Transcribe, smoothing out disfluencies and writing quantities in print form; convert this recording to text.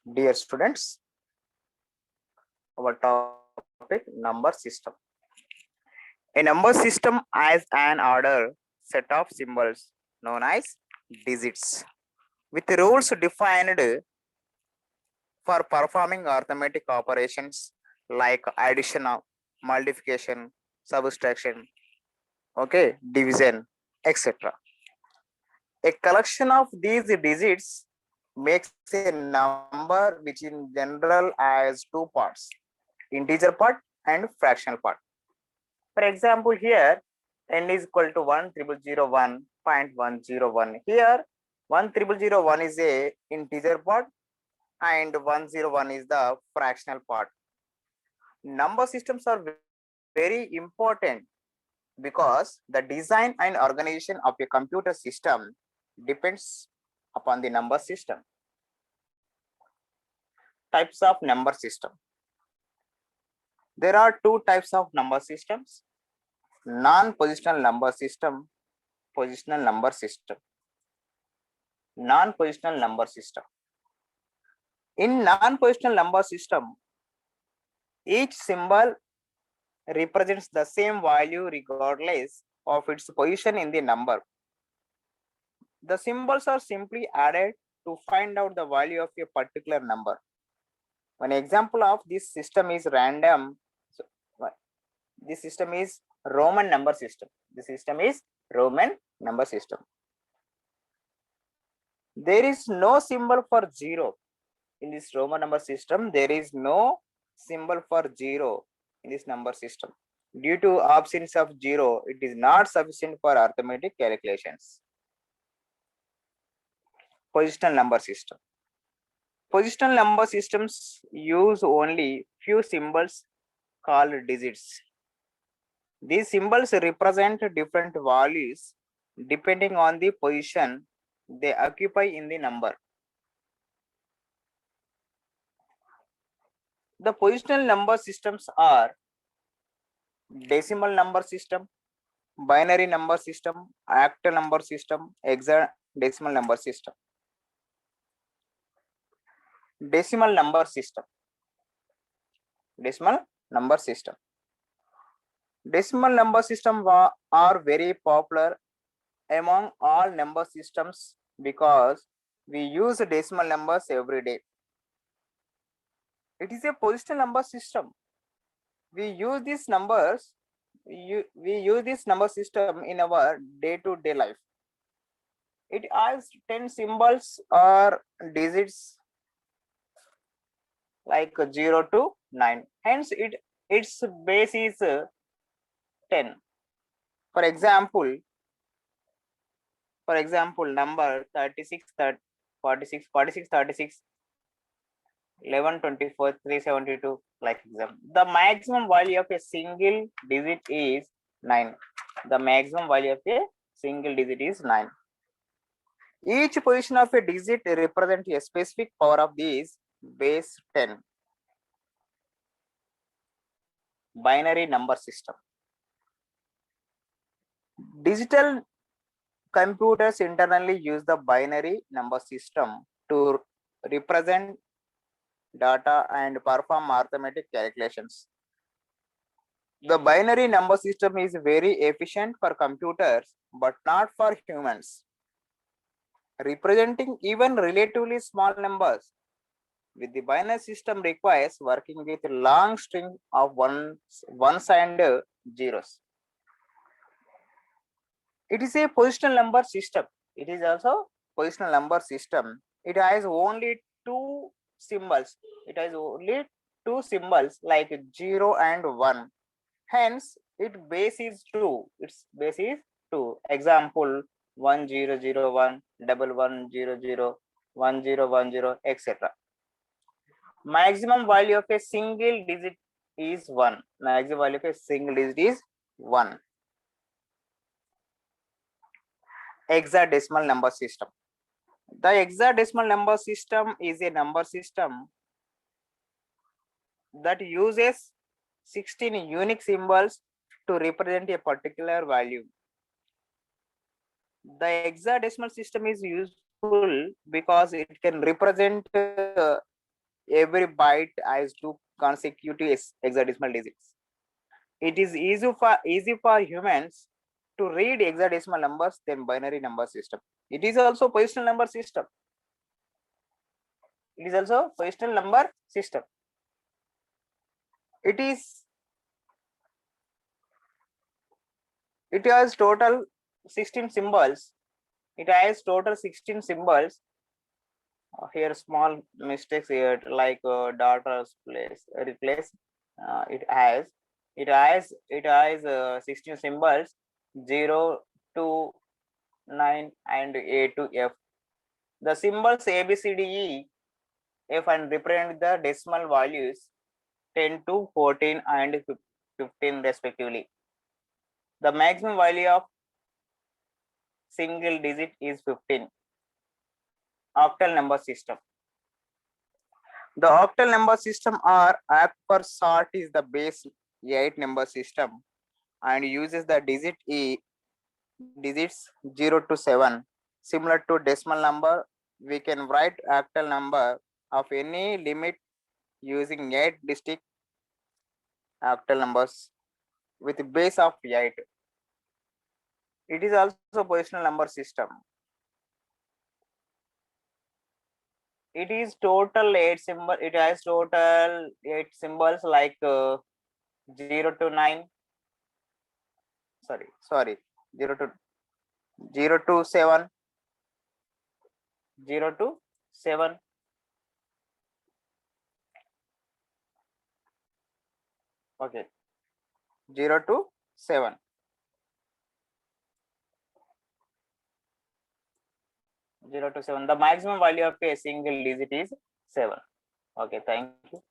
Dear students, our topic number system. A number system is an order set of symbols known as digits with rules defined for performing arithmetic operations like addition, multiplication, subtraction, okay, division, etc. A collection of these digits makes a number which in general has two parts, integer part and fractional part. For example, here n is equal to 10001.101. Here 10001 is a integer part and 101 is the fractional part. Number systems are very important because the design and organization of a computer system depends upon the number system. Types of number system. There are two types of number systems: non-positional number system, positional number system. Non-positional number system. In non-positional number system, each symbol represents the same value regardless of its position in the number. The symbols are simply added to find out the value of a particular number. One example of this system is random. So, this system is Roman number system. This system is Roman number system. There is no symbol for zero in this Roman number system. There is no symbol for zero in this number system. Due to absence of zero, it is not sufficient for arithmetic calculations. Positional number system. Positional number systems use only few symbols called digits. These symbols represent different values depending on the position they occupy in the number. The positional number systems are decimal number system, binary number system, octal number system, hexadecimal number system. Decimal number system. Decimal number system. Decimal number system are very popular among all number systems because we use decimal numbers every day. It is a positional number system. We use these numbers. We use this number system in our day-to-day life. It has 10 symbols or digits like 0 to 9. Hence, its base is 10. For example, number 36, 46, 46, 36, 11, 24, 372, like example. The maximum value of a single digit is 9. The maximum value of a single digit is 9. Each position of a digit represents a specific power of this base 10. Binary number system. Digital computers internally use the binary number system to represent data and perform arithmetic calculations. The binary number system is very efficient for computers but not for humans. Representing even relatively small numbers with the binary system requires working with a long string of ones and zeros. It is a positional number system. It is also positional number system. It has only two symbols. It has only two symbols like 0 and 1. Hence, its base is 2. Its base is 2. Example 1001, 1100, 1010, etc. Maximum value of a single digit is 1. Maximum value of a single digit is 1. Hexadecimal number system. The hexadecimal number system is a number system that uses 16 unique symbols to represent a particular value. The hexadecimal system is useful because it can represent every byte has two consecutive hexadecimal digits. It is easy for humans to read hexadecimal numbers than binary number system. It is also positional number system. It is also positional number system. It has total 16 symbols. It has total 16 symbols. Here small mistakes here, like daughter's place replace. It has 16 symbols, 0 to 9 and A to F. The symbols A, B, C, D, E, F and represent the decimal values 10 to 14 and 15 respectively. The maximum value of single digit is 15. Octal number system. The octal number system or per sort is the base 8 number system and uses the digits 0 to 7. Similar to decimal number, we can write octal number of any limit using 8 distinct octal numbers with base of 8. It is also positional number system. It is total 8 symbol. It has total 8 symbols like 0 to 9. Sorry, 0 to 7, 0 to 7. Okay, 0 to 7. 0 to 7. The maximum value of a single digit is 7. Okay, thank you.